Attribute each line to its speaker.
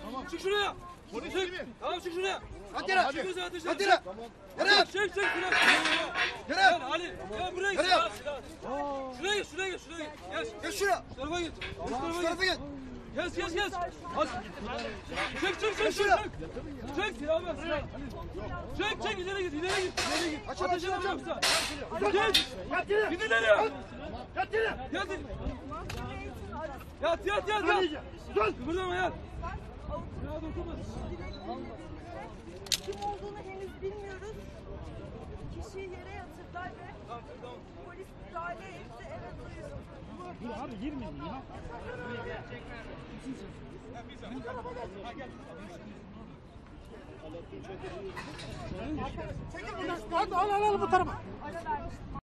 Speaker 1: Tamam. Çık şuraya. Çık. Tamam çık şuraya.
Speaker 2: Hadi yere.
Speaker 1: Hadi
Speaker 2: Hadi yere. Yere.
Speaker 1: Çek. Yere. Gel Ali. Gel buraya git. Şuraya git. Şuraya git.
Speaker 2: Geç şuraya.
Speaker 1: Şu tarafa git.
Speaker 2: Şu tarafa git.
Speaker 1: Gez. Hadi. Çek.
Speaker 2: şuraya.
Speaker 1: Çek silah ver silah. Çek ileri git. Ateş edeceğim sana. Git. Git ileri. Yat. Kıpırdama yat. Ya dokunma.
Speaker 3: Kim olduğunu henüz bilmiyoruz. Kişiyi yere yatırdılar ve polis müdahale etti. Evet buyurun.
Speaker 4: Dur abi girmeyin ya. Çekil buradan. Al bu tarafa.